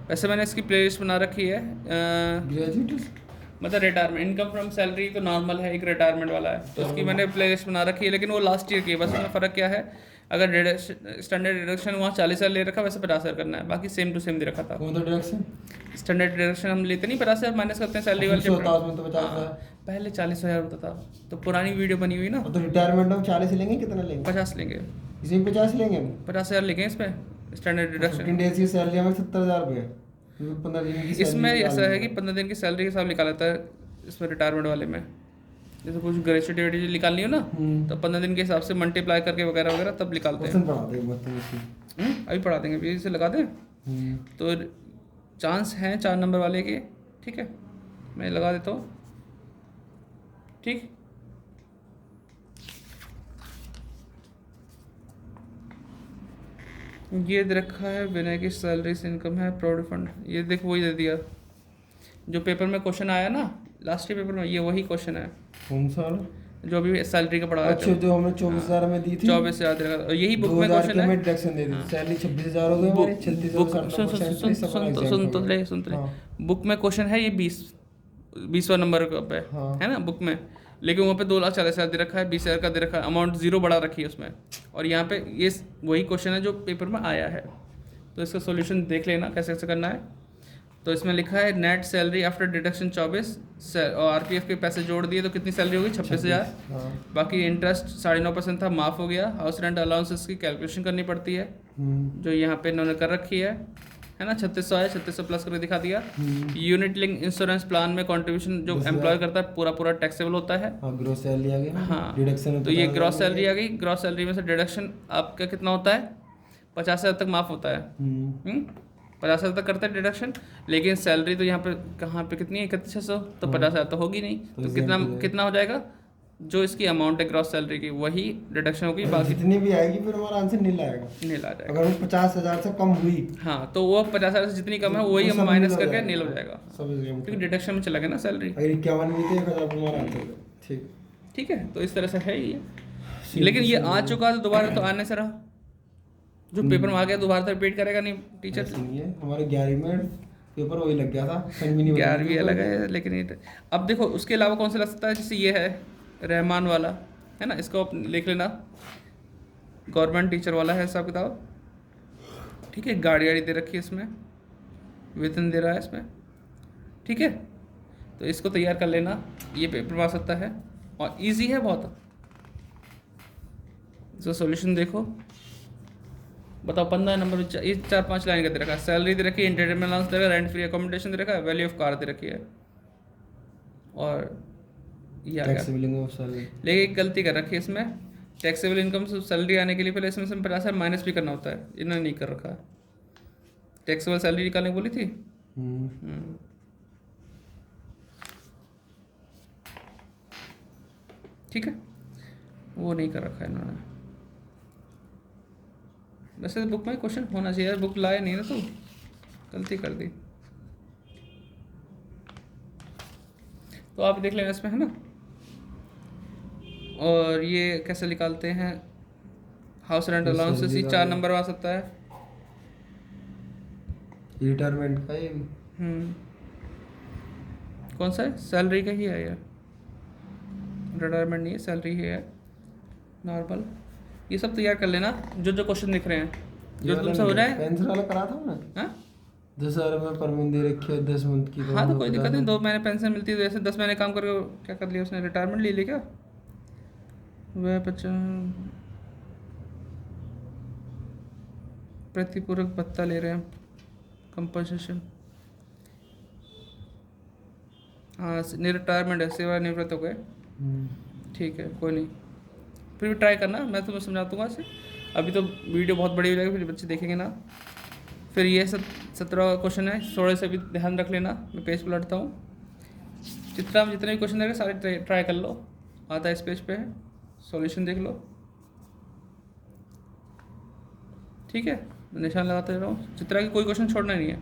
वैसे मैंने इसकी प्लेलिस्ट बना रखी है। मतलब रिटायरमेंट, इनकम फ्रॉम सैलरी तो नॉर्मल है, एक रिटायरमेंट वाला है, तो उसकी मैंने प्लेलिस्ट बना रखी है। लेकिन वो लास्ट ईयर की है, बस उसमें फ़र्क क्या है, अगर स्टैंडर्ड डिडक्शन वहाँ 40,000 ले रखा, वैसे 50,000 करना है, बाकी सेम टू सेम दे रखा था। कौन सा डिडक्शन? स्टैंडर्ड डिडक्शन हम लेते नहीं, 50,000 माइनस करते हैं सैलरी वाले। पहले 40,000 होता था, तो पुरानी वीडियो बनी हुई ना। तो रिटायरमेंट हम 40 लेंगे, कितना लेंगे? 50 लेंगे। इसमें 50 लेंगे हम। 50,000 लेंगे इसमें स्टैंडर्ड डिडक्शन। 15 डेज की सैलरी हमें 70,000 रुपये। 15 दिन की इसमें ऐसा है कि 15 दिन की सैलरी के हिसाब निकाला जाता है इसमें रिटायरमेंट वाले में। जैसे कुछ ग्रेचुइटी निकालनी हो ना, तो 15 दिन के हिसाब से मल्टीप्लाई करके वगैरह वगैरह तब निकालते हैं। अभी पढ़ा देंगे, अभी इसे लगा दें। तो चांस हैं 4 नंबर वाले के। ठीक है, मैं लगा देता हूँ। ठीक, ये दे रखा है विनय की सैलरी से इनकम है, प्रोविडेंट फंड, ये देखो वही दे दिया जो पेपर में क्वेश्चन आया ना लास्ट के पेपर में, ये वही क्वेश्चन है। कौन सा? जो भी सैलरी का पढ़ा रहे अच्छा, थे। जो हमने 24,000 में दी थी, 24,000 दे रखा, और यही बुक में 2,000 क्वेश्चन की है। हमें डिडक्शन दे दी थी, सैलरी 26,000 हो गई हमारी, बुक 36,000 सुन सुन सुन सुन सुन तो सुन तो ले सुन तो ले। हाँ बुक में क्वेश्चन है ये 20वां नंबर पे हाँ। है ना बुक में, लेकिन वहाँ पे 2,40,000 दे रखा है, 20,000 का दे रखा है, अमाउंट जीरो बढ़ा रखी है उसमें, और यहाँ पे ये वही क्वेश्चन है जो पेपर में आया है। तो इसका सॉल्यूशन देख लेना कैसे कैसे करना है। तो इसमें लिखा है नेट सैलरी आफ्टर डिडक्शन 24, और आरपीएफ के पैसे जोड़ दिए तो कितनी सैलरी होगी 26,000। हाँ। बाकी इंटरेस्ट 9.5% था, माफ़ हो गया। हाउस रेंट अलाउंसेस की कैलकुलेशन करनी पड़ती है, जो यहाँ पे इन्होंने कर रखी है ना। 3600 है, 3600 प्लस करके दिखा दिया। यूनिट लिंक इंश्योरेंस प्लान में कंट्रीब्यूशन जो 10,000 एम्प्लॉय करता है पूरा पूरा टैक्सेबल होता है। हाँ, ग्रॉस सैलरी आ गई ना, हाँ, डिडक्शन तो ये ग्रॉस सैलरी आ गई। ग्रॉस सैलरी में से डिडक्शन आपका कितना होता है, 50,000 तक माफ़ होता है। 50,000 तक करता है डिडक्शन, लेकिन सैलरी तो यहाँ पे कहाँ पे कितनी है, 31,600, तो 50,000 तो होगी नहीं। तो कितना कितना हो जाएगा, जो इसकी अमाउंट है ग्रॉस सैलरी की वही डिडक्शन होगी, बाकी जितनी भी आएगी फिर हमारा आंसर नील आएगा। नील आ जाएगा। अगर वो 50,000 से कम हुई, हाँ, तो वो 50,000 से जितनी कम है वही वो हम सब माइनस नील हो करके जाएगा। नील हो जाएगा, समझ गए हम। क्योंकि डिडक्शन में चला गया ना सैलरी। अगर 51 में थे 1,000 हमारा आंसर। ठीक ठीक है, तो इस तरह से है ये। लेकिन ये आ चुका तो दोबारा तो आने से रहा, जो पेपर में आ गया दोबारा तो रिपीट करेगा नहीं टीचर। ऐसे नहीं है, हमारे 11वीं में पेपर वही लग गया था, सन भी नहीं बदली 11वीं थी, अलग है, लेकिन ये अब देखो उसके अलावा कौन सा लग सकता है, जैसे ये है रहमान वाला है ना, इसको आप लिख लेना, गवर्नमेंट टीचर वाला है हिसाब किताब। ठीक है, गाड़ी वाड़ी दे रखी है इसमें, वेतन दे रहा है इसमें। ठीक है, तो इसको तैयार कर लेना, ये पेपर में आ सकता है और इजी है बहुत। इसका सॉल्यूशन देखो, बताओ 15 नंबर ये 4-5 लाइन का दे रखा है। सैलरी दे रखी है, एंटरटेनमेंट अलाउंस दे रखा है, रेंट फ्री अकोमोडेशन दे रखा है, वैल्यू ऑफ कार दे रखी है, और ये आ गया। Taxable income salary. लेकिन एक गलती कर रखी है इसमें, टैक्सेबल इनकम से सैलरी आने के लिए पहले इसमें से 50,000 माइनस भी करना होता है, इन्होंने नहीं कर रखा है। टैक्सेबल सैलरी निकालने को बोली थी। ठीक है, वो नहीं कर रखा है इन्होंने। वैसे तो बुक में क्वेश्चन होना चाहिए यार, बुक लाए नहीं ना, तो गलती कर दी। तो आप देख लेना इसमें है ना। और ये कैसे निकालते हैं, हाउस रेंट अलाउंसेस ही 4 नंबर आ सकता है। रिटायरमेंट का ये कौन सा है, सैलरी का ही है ये, रिटायरमेंट नहीं है, सैलरी ही है नॉर्मल। ये सब तैयार कर लेना, जो जो क्वेश्चन दिख रहे हैं, जो तुमसे हो रहा है। पेंशन वाला करा था ना। हाँ 10,000 में पर मंथ दे रखी है, 10 मंथ की। हाँ, तो कोई दिक्कत नहीं, 2 महीने पेंशन मिलती है, तो ऐसे 10 महीने काम करके क्या कर लिया उसने, रिटायरमेंट ले ली क्या। वह प्रतिपूरक भत्ता ले रहे हैं, कंपनसेशन। हाँ, रिटायरमेंट है, सेवानिवृत्त हो गए। ठीक है, कोई नहीं, फिर भी ट्राई करना, मैं तुम्हें समझा दूंगा इसे। अभी तो वीडियो बहुत बड़ी हो जाएगी, फिर बच्चे देखेंगे ना। फिर ये 17 क्वेश्चन है, थोड़े से भी ध्यान रख लेना। मैं पेज पलटता हूँ, जितने भी क्वेश्चन रहेंगे सारे ट्राई कर लो, आता है इस पेज पे है, सॉल्यूशन देख लो। ठीक है, मैं निशान लगाते रह रहा हूँ, चित्रा की कोई क्वेश्चन छोड़ना नहीं है।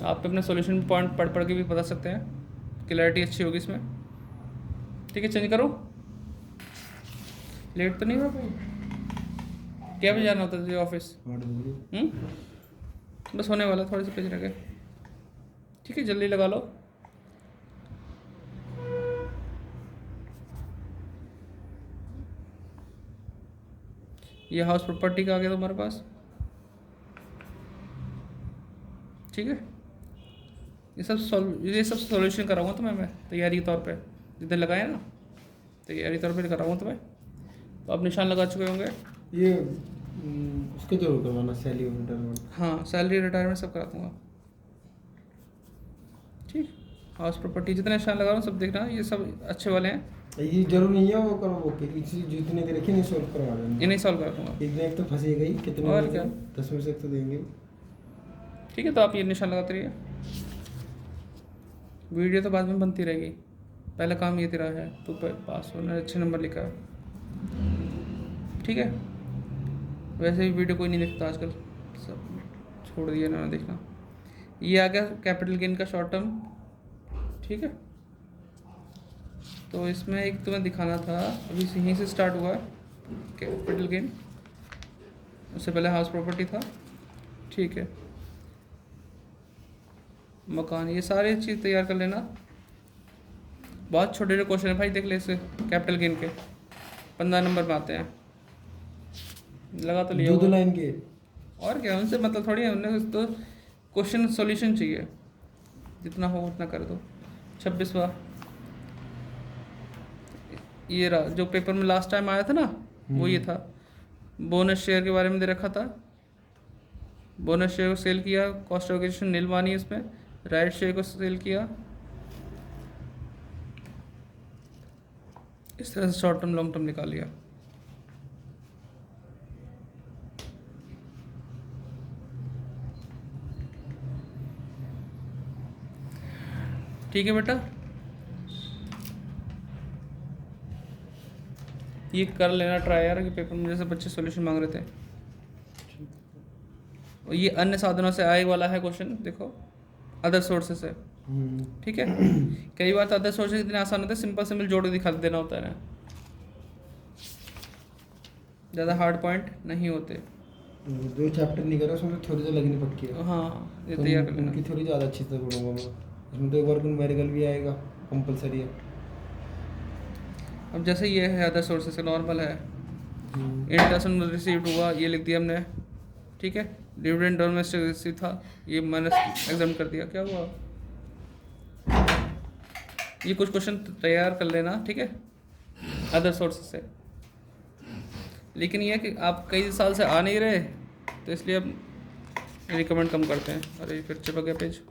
आप अपने सॉल्यूशन पॉइंट पढ़ के भी बता सकते हैं, क्लैरिटी अच्छी होगी इसमें। ठीक है, चेंज करो, लेट तो नहीं हुआ भाई, क्या बजे जाना होता है ऑफिस। बस होने वाला, थोड़े से पेज रह गए। ठीक है, जल्दी लगा लो। ये हाउस प्रॉपर्टी का आ गया तुम्हारे पास। ठीक है, ये सब सॉल्यूशन कराऊंगा तुम्हें मैं तैयारी के तौर पे, जितने लगाए ना तैयारी तौर पे कराऊंगा तुम्हें। तो आप निशान लगा चुके होंगे। ये उसको जरूर करवाना, सैलरी रिटायरमेंट। हाँ, सैलरी रिटायरमेंट सब करा दूंगा। ठीक, हाउस प्रॉपर्टी जितने निशान लगा रहा हूँ सब देखना, ये सब अच्छे वाले हैं। ये जरूर नहीं है वो करो, वो जितने दे रखे नहीं सॉल्व करवा देना। ये नहीं सॉल्व करा दूंगा। एक दिन एक तो फंसी गई, कितने और में क्या? 10 में से एक तो देंगे। ठीक है, तो आप ये निशान लगाते रहिए, वीडियो तो बाद में बनती रहेगी, पहला काम ये तेरा है, तू पास होना, अच्छे नंबर लिखा है। ठीक है, वैसे भी वीडियो कोई नहीं देखता आजकल, सब छोड़ दिया ना देखना। ये आ गया कैपिटल गेन का शॉर्ट टर्म। ठीक है, तो इसमें एक तुम्हें दिखाना था, अभी यहीं से स्टार्ट हुआ है कैपिटल गेन, उससे पहले हाउस प्रॉपर्टी था, ठीक है, मकान, ये सारी चीज़ तैयार कर लेना। बहुत छोटे छोटे क्वेश्चन है भाई, देख ले इसे, कैपिटल गेन के 15 नंबर में आते हैं, लगा तो लिया दो होगा। लाइन के। और क्या, उनसे मतलब थोड़ी है, उन्हें तो क्वेश्चन सॉल्यूशन चाहिए, जितना हो उतना कर दो। 26वां ये रहा, जो पेपर में लास्ट टाइम आया था ना, वो ये था, बोनस शेयर के बारे में दे रखा था। बोनस शेयर को सेल किया, कॉस्ट ऑफ एक्विजिशन नील मानी इसमें, राइट शेयर को सेल किया, इस तरह से शॉर्ट टर्म लॉन्ग टर्म निकाल लिया। ठीक है बेटा, ये कर लेना ट्राई यार, कि पेपर में जैसे बच्चे सॉल्यूशन मांग रहे थे। और ये अन्य साधनों से आए वाला है क्वेश्चन, देखो अदर सोर्सेस से, ठीक है। कई बार तो अदर सोर्सेस इतने आसान होते हैं, सिंपल सिंपल जोड़ के दिखा देना होता है ना, ज़्यादा हार्ड पॉइंट नहीं होते। जो चैप्टर नहीं कर रहा उसमें थोड़ी तो लगनी पक्की है। हाँ, ये तो तैयार कर लेना। उनकी थोड़ी ज़्यादा अच्छी से पढ़ूंगा मैं, इसमें तो एक बार न्यूमेरिकल भी आएगा, कंपलसरी है। अब जैसे ये है अदर सोर्सेस से, नॉर्मल है, इंटरेस्ट रिसीव्ड हुआ, ये लिख दिया हमने, ठीक है। डिविडेंड डोमेस्टिक रिसीव था, ये माइनस एग्जाम कर दिया, क्या हुआ। ये कुछ क्वेश्चन तैयार कर लेना, ठीक है, अदर सोर्सेस से। लेकिन ये है कि आप कई साल से आ नहीं रहे, तो इसलिए अब रिकमेंड कम करते हैं। अरे फिर चिपक गया पेज।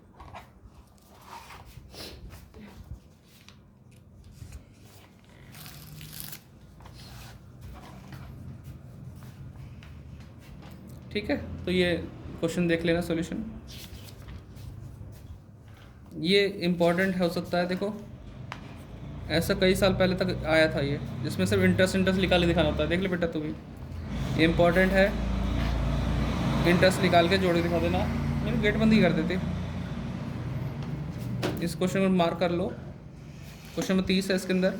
ठीक है, तो ये क्वेश्चन देख लेना सॉल्यूशन, ये इम्पोर्टेंट हो सकता है। देखो ऐसा कई साल पहले तक आया था ये, जिसमें सिर्फ इंटरेस्ट निकाल के दिखाना होता है, देख ले बेटा तू भी, ये इम्पोर्टेंट है, इंटरेस्ट निकाल के जोड़ के दिखा देना। मेरी गेट बंद ही कर देते। इस क्वेश्चन को मार्क कर लो, क्वेश्चन नंबर 30 है इसके अंदर।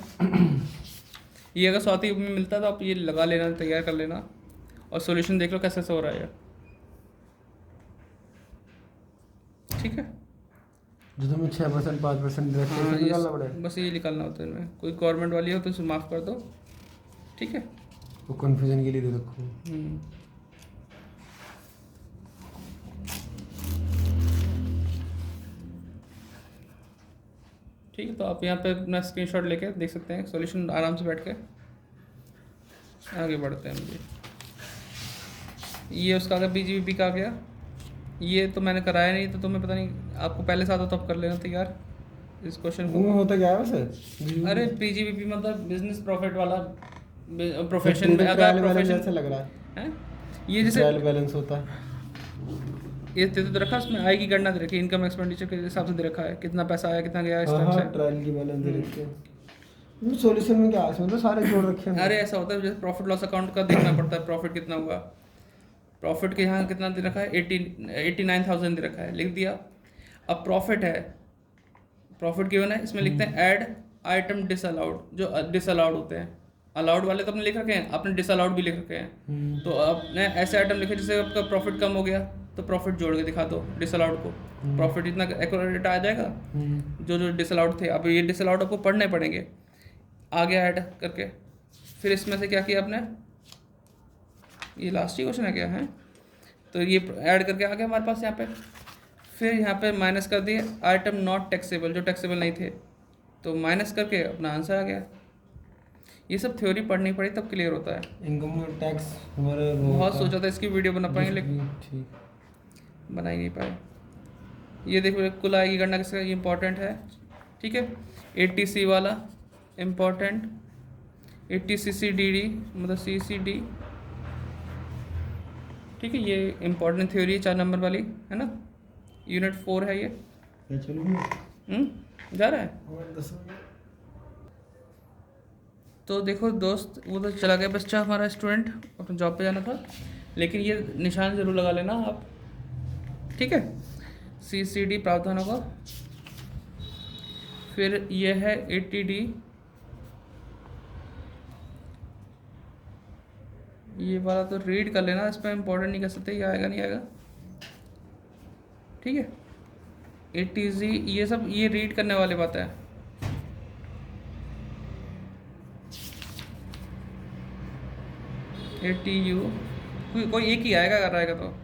ये अगर 100 में मिलता है तो आप ये लगा लेना, तैयार कर लेना, और सॉल्यूशन देख लो कैसे से हो रहा है, ठीक है। जो तुम्हें 6% 5% हाँ, निकालना पड़ेगा, बस ये निकालना होता है इनमें, कोई गवर्नमेंट वाली हो तो उसे माफ़ कर दो, ठीक है। वो कन्फ्यूजन के लिए दे रखो। ठीक है, तो आप यहाँ पे अपना स्क्रीनशॉट लेके देख सकते हैं सॉल्यूशन, आराम से बैठ के आगे बढ़ते हैं। मुझे ये उसका अगर बीजीबीपी का आ गया, ये तो मैंने कराया नहीं, तो तुम्हें पता नहीं, आपको पहले से आता तो आप कर लेना तैयार इस क्वेश्चन को। वो होता क्या है वैसे? अरे बीजीबीपी मतलब बिजनेस प्रॉफिट वाला, प्रोफेशन में अगर प्रोफेशन जैसे लग रहा है, ये जैसे ट्रायल बैलेंस होता है। ये दे रखा है, उसमें आय की गणना दे रखी है, इनकम एक्सपेंडिचर के हिसाब से दे रखा है, कितना पैसा आया कितना गया, इस टाइप से। ट्रायल की बैलेंस दे रखी है। सॉल्यूशन में क्या है, इसमें तो सारे जोड़ रखे हैं। अरे ऐसा होता है, जैसे प्रॉफिट लॉस अकाउंट का देखना पड़ता है, प्रॉफिट कितना हुआ, प्रॉफिट के यहाँ कितना दे रखा है, 89,000 दे रखा है, लिख दिया। अब प्रॉफिट है, प्रॉफिट गिवन है, इसमें लिखते हैं ऐड आइटम डिसअलाउड, जो डिसअलाउड होते हैं। अलाउड वाले तो अपने लिख रखे हैं, आपने डिसअलाउड भी लिख रखे हैं, तो आपने ऐसे आइटम लिखे जिससे आपका प्रॉफिट कम हो गया, तो प्रॉफिट जोड़ के दिखा दो डिसअलाउड को, प्रॉफिट इतना एक्यूरेट आ जाएगा। जो जो डिसअलाउड थे, अब ये डिसअलाउड आपको पढ़ने पड़ेंगे, आगे ऐड करके। फिर इसमें से क्या किया आपने, ये लास्ट ही क्वेश्चन है क्या है, तो ये ऐड करके आ गया हमारे पास यहाँ पे। फिर यहाँ पे माइनस कर दिए आइटम नॉट टैक्सेबल, जो टैक्सेबल नहीं थे, तो माइनस करके अपना आंसर आ गया। ये सब थ्योरी पढ़नी पड़ी तब क्लियर होता है। इनकम टैक्स हमारे बहुत सोचा था इसकी वीडियो बना पाएंगे, लेकिन बना ही नहीं पाए। ये देखो कुल आय की गणना किसका, ये इंपॉर्टेंट है, ठीक है। 80C वाला इम्पॉर्टेंट, 80CCDD मतलब CCD, ठीक है। ये इम्पॉर्टेंट थ्योरी है 4 नंबर वाली, है ना, यूनिट 4 है ये। जा रहा है। तो देखो दोस्त, वो तो चला गया बच्चा हमारा, स्टूडेंट अपने जॉब पे जाना था, लेकिन ये निशान ज़रूर लगा लेना आप, ठीक है। CCD प्रावधानों का, फिर ये है 80D ये वाला तो रीड कर लेना, इस पर इम्पोर्टेंट नहीं कर सकते, ये आएगा नहीं आएगा, ठीक है। इट इज़, ये सब ये रीड करने वाली बात है। ATU कोई एक ही आएगा अगर आएगा तो।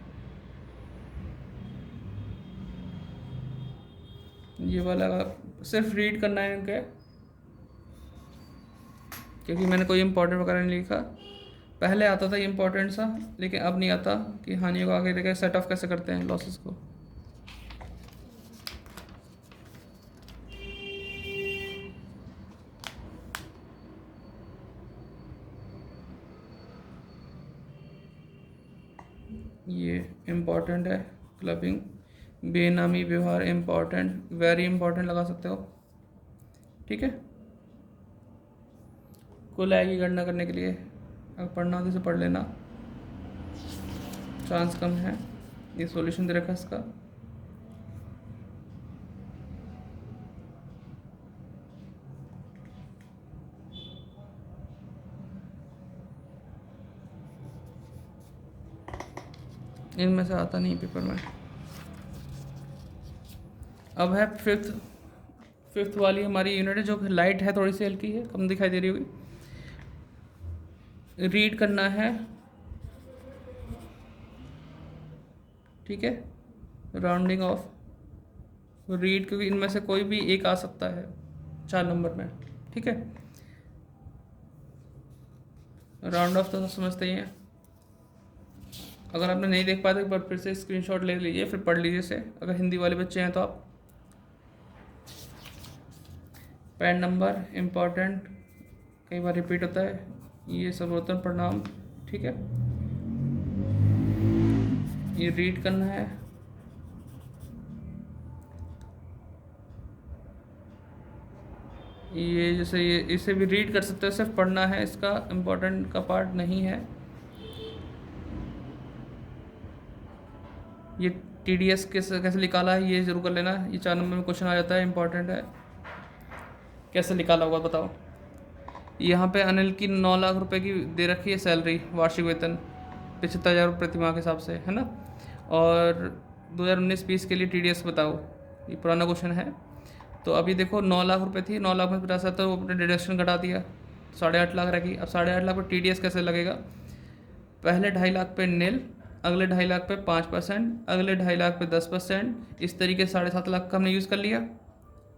ये वाला सिर्फ रीड करना है इनके, क्योंकि मैंने कोई इंपॉर्टेंट वगैरह नहीं लिखा। पहले आता था ये इंपॉर्टेंट सा, लेकिन अब नहीं आता कि हानियों को आगे लेकर सेट ऑफ कैसे करते हैं लॉसेस को। ये इम्पॉर्टेंट है, क्लबिंग, बेनामी व्यवहार इम्पॉर्टेंट, वेरी इम्पॉर्टेंट लगा सकते हो, ठीक है। कुल आय की गणना करने के लिए अगर पढ़ना हो तो इसे पढ़ लेना, चांस कम है। ये सॉल्यूशन दे रखा है इसका। इनमें से आता नहीं पेपर में। अब है फिफ्थ वाली हमारी यूनिट है, जो लाइट है, थोड़ी सी हल्की है, कम दिखाई दे रही होगी। रीड करना है, ठीक है, राउंडिंग ऑफ रीड, क्योंकि इनमें से कोई भी एक आ सकता है 4 नंबर में, ठीक है। राउंड ऑफ तो समझते ही हैं। अगर आपने नहीं देख पाया तो एक बार फिर से स्क्रीनशॉट ले लीजिए, फिर पढ़ लीजिए इसे, अगर हिंदी वाले बच्चे हैं तो आप। पैन नंबर इम्पॉर्टेंट, कई बार रिपीट होता है। ये सर्वोत्तम परिणाम, ठीक है। ये रीड करना है, ये जैसे ये इसे भी रीड कर सकते हो, सिर्फ पढ़ना है, इसका इम्पोर्टेंट का पार्ट नहीं है। ये TDS कैसे निकाला है ये जरूर कर लेना, ये 4 नंबर में क्वेश्चन आ जाता है, इम्पोर्टेंट है। कैसे निकाला होगा बताओ। यहाँ पे अनिल की 9 लाख रुपए की दे रखी है सैलरी, वार्षिक वेतन 75,000 प्रति माह के हिसाब से, है ना। और 2019-20 के लिए TDS बताओ, ये पुराना क्वेश्चन है। तो अभी देखो 9 लाख रुपए थी, 9 लाख में 50,000 तो वो अपने डिडक्शन घटा दिया, 8.5 लाख रखी। अब 8.5 लाख पर TDS कैसे लगेगा। पहले 2.5 लाख पे नील, अगले 2.5 लाख पे 5%, अगले 2.5 लाख पे 10%, इस तरीके से 7.5 लाख का हमने यूज़ कर लिया,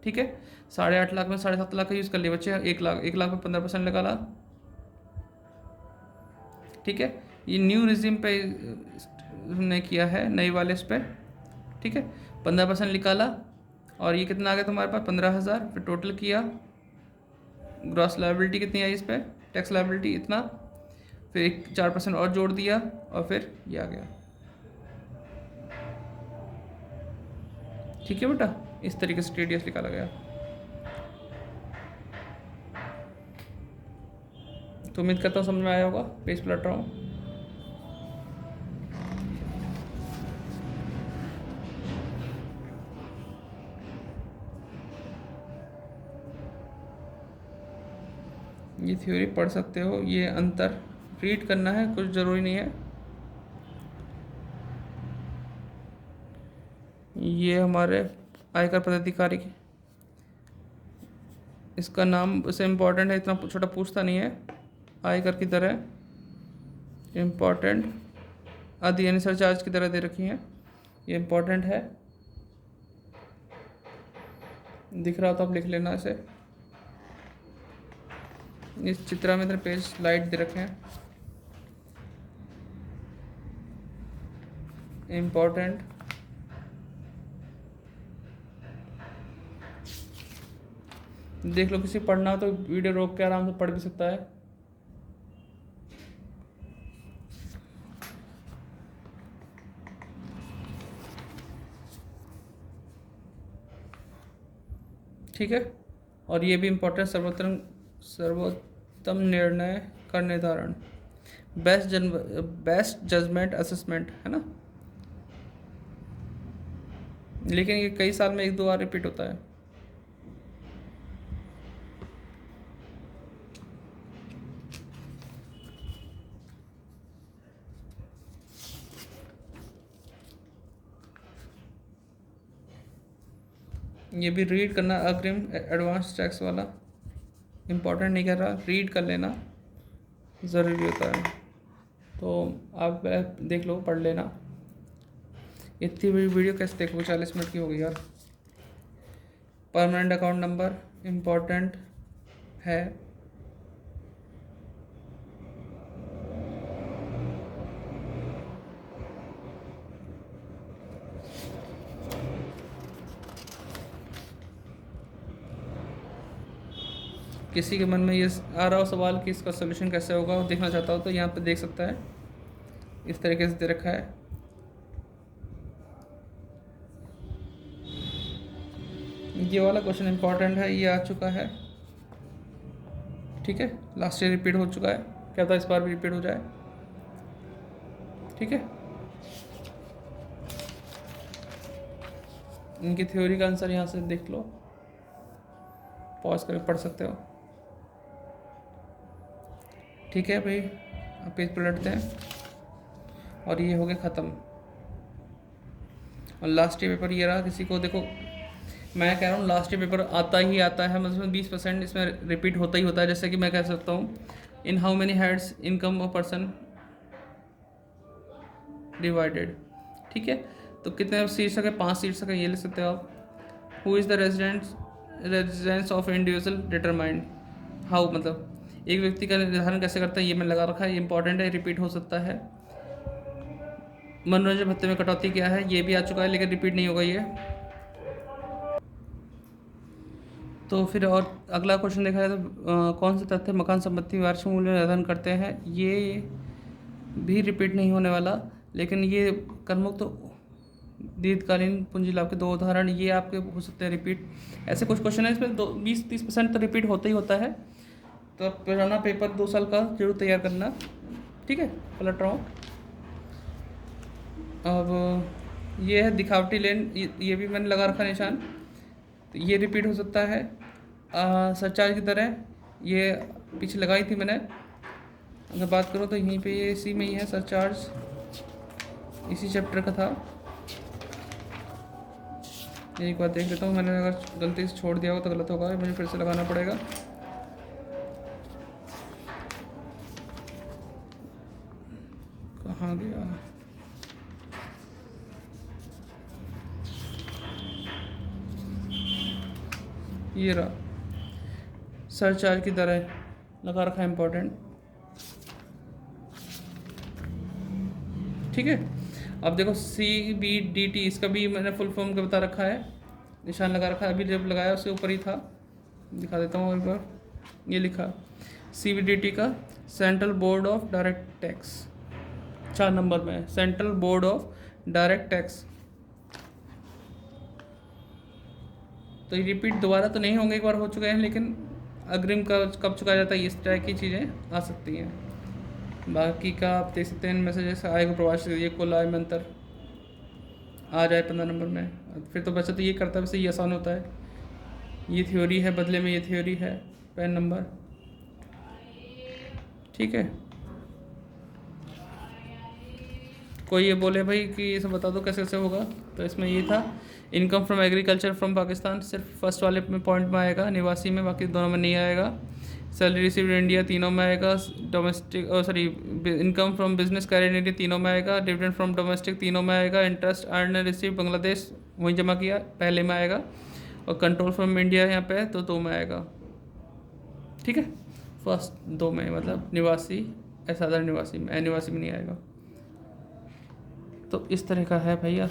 ठीक है। 8.5 लाख में 7.5 लाख का यूज़ कर लिया बच्चे, 1 लाख में 15% निकाला, ठीक है। ये न्यू रिजीम पे हमने किया है, नए वाले इस पे, ठीक है। 15% निकाला, और ये कितना आ गया तुम्हारे पास 15,000। फिर टोटल किया, ग्रॉस लायबिलिटी कितनी आई इस पर, टैक्स लायबिलिटी इतना, फिर 4% और जोड़ दिया, और फिर ये आ गया, ठीक है बेटा। इस तरीके से TDS निकाला गया। तो उम्मीद करता हूँ समझ में आया होगा, पेज पलट रहा हूँ। ये थ्योरी पढ़ सकते हो, ये अंतर रीड करना है, कुछ ज़रूरी नहीं है। ये हमारे आयकर पदाधिकारी, इसका नाम उसे इम्पोर्टेंट है, इतना छोटा पूछता नहीं है, आयकर की तरह इम्पोर्टेंट, आदि यानी सरचार्ज की तरह दे रखी हैं, ये इम्पोर्टेंट है। दिख रहा तो आप लिख लेना इसे। इस चित्र में इधर पेज लाइट दे रखे हैं, इम्पोर्टेंट, देख लो। किसी पढ़ना हो तो वीडियो रोक के आराम से पढ़ भी सकता है। ठीक है। और ये भी इम्पोर्टेंट, सर्वोत्तम निर्णय का निर्धारण, बेस्ट जजमेंट असेसमेंट, है ना। लेकिन ये कई साल में 1-2 बार रिपीट होता है। ये भी रीड करना, अग्रिम एडवांस टैक्स वाला इम्पोर्टेंट नहीं कर रहा, रीड कर लेना ज़रूरी होता है। तो आप देख लो, पढ़ लेना। इतनी बड़ी वीडियो कैसे देखो, 40 मिनट की हो गई यार। परमानेंट अकाउंट नंबर इम्पोर्टेंट है। किसी के मन में ये आ रहा हो सवाल कि इसका सोल्यूशन कैसे होगा और देखना चाहता हो तो यहाँ पे देख सकता है, इस तरीके से दे रखा है। ये वाला क्वेश्चन इंपॉर्टेंट है, ये आ चुका है, ठीक है। लास्ट ईयर रिपीट हो चुका है, क्या था इस बार भी रिपीट हो जाए, ठीक है। इनकी थ्योरी का आंसर यहाँ से देख लो, पॉज करके पढ़ सकते हो, ठीक है भाई। अब पेज पलटते हैं और ये हो गया ख़त्म। और लास्ट ईयर पेपर ये रहा। किसी को देखो, मैं कह रहा हूँ लास्ट ईयर पेपर आता ही आता है, मतलब 20% इसमें रिपीट होता ही होता है। जैसे कि मैं कह सकता हूँ, in how many heads income of person divided, ठीक है। तो कितने शीर्षक है, 5 शीर्षक है, ये ले सकते हो आप। Who is the residence of individual determined, how मतलब एक व्यक्ति का निर्धारण कैसे करता है, ये मैंने लगा रखा है, ये इंपॉर्टेंट है, रिपीट हो सकता है। मनोरंजन भत्ते में कटौती क्या है, ये भी आ चुका है लेकिन रिपीट नहीं होगा ये। तो फिर और अगला क्वेश्चन देखा जाए तो कौन से तथ्य मकान संपत्ति वार्षिक मूल्य में निर्धारण करते हैं, ये भी रिपीट नहीं होने वाला। लेकिन ये करमुक्त तो दीर्घकालीन पूंजी लाभ के 2 उदाहरण, ये आपके हो सकते हैं रिपीट। ऐसे कुछ क्वेश्चन है, इसमें 20-30% तो रिपीट होता ही होता है। तो पुराना पेपर 2 साल का जरूर तैयार करना, ठीक है। पलट रहा हूँ। अब ये है दिखावटी लेन, ये भी मैंने लगा रखा निशान, तो ये रिपीट हो सकता है। सरचार्ज की तरह ये पीछे लगाई थी मैंने, अगर बात करूँ तो यहीं पे ये इसी में ही है, सरचार्ज इसी चैप्टर का था। एक बार देख लेता हूँ, मैंने अगर गलती से छोड़ दिया हो तो गलत होगा, मुझे फिर से लगाना पड़ेगा। कहाँ गया, ये रहा, सरचार्ज की तरह लगा रखा है, इम्पोर्टेंट, ठीक है। अब देखो CBDT, इसका भी मैंने फुल फॉर्म का बता रखा है, निशान लगा रखा है, अभी जब लगाया उसके ऊपर ही था, दिखा देता हूँ एक बार। ये लिखा CBDT का central board of direct tax, 4 number में है, central board of direct tax. तो ये रिपीट दोबारा तो नहीं होंगे, एक बार हो चुके हैं, लेकिन अग्रिम का कब चुकाया जाता है, इस तरह की चीज़ें आ सकती हैं। बाकी का आप देख सकते हैं, इनमें से जैसे आएगा प्रवास, ये कुल आय में अंतर आ जाए 15 नंबर में, फिर तो बच्चा तो ये करता है, वैसे ये आसान होता है। ये थ्योरी है, बदले में ये थ्योरी है, पैन नंबर, ठीक है। कोई ये बोले भाई कि ये सब बता दो कैसे कैसे होगा, तो इसमें ये था income from agriculture from Pakistan, सिर्फ फर्स्ट वाले में पॉइंट में आएगा, निवासी में, बाकी दोनों में नहीं आएगा। सैलरी रिसीव्ड इंडिया तीनों में आएगा, domestic income from business carrier in India तीनों में आएगा, डिविडेंड फ्रॉम डोमेस्टिक तीनों में आएगा, इंटरेस्ट अर्न रिसीव बांग्लादेश वहीं जमा किया पहले में आएगा, और कंट्रोल फ्रॉम इंडिया यहाँ पे तो 2 में आएगा, ठीक है। फर्स्ट 2 में मतलब निवासी, असाधारण निवासी में, अनिवासी में नहीं आएगा। तो इस तरह का है भैया।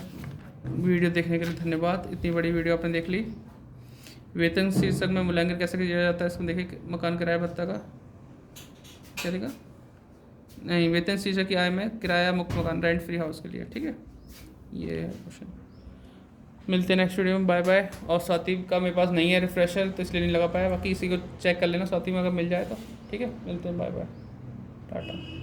वीडियो देखने के लिए धन्यवाद, इतनी बड़ी वीडियो आपने देख ली। वेतन शीर्षक में मूल्यांकन कैसे किया जाता है, इसको देखिए। मकान किराया भत्ता का चलेगा नहीं, वेतन शीर्षक की आय में किराया मुक्त मकान, रेंट फ्री हाउस के लिए, ठीक है। ये है क्वेश्चन। मिलते हैं नेक्स्ट वीडियो में, बाय बाय। और स्वाति का मेरे पास नहीं है रिफ्रेशर, तो इसलिए नहीं लगा पाया, बाकी इसी को चेक कर लेना स्वाति में अगर मिल जाए तो, ठीक है। मिलते हैं, बाय बाय, टाटा।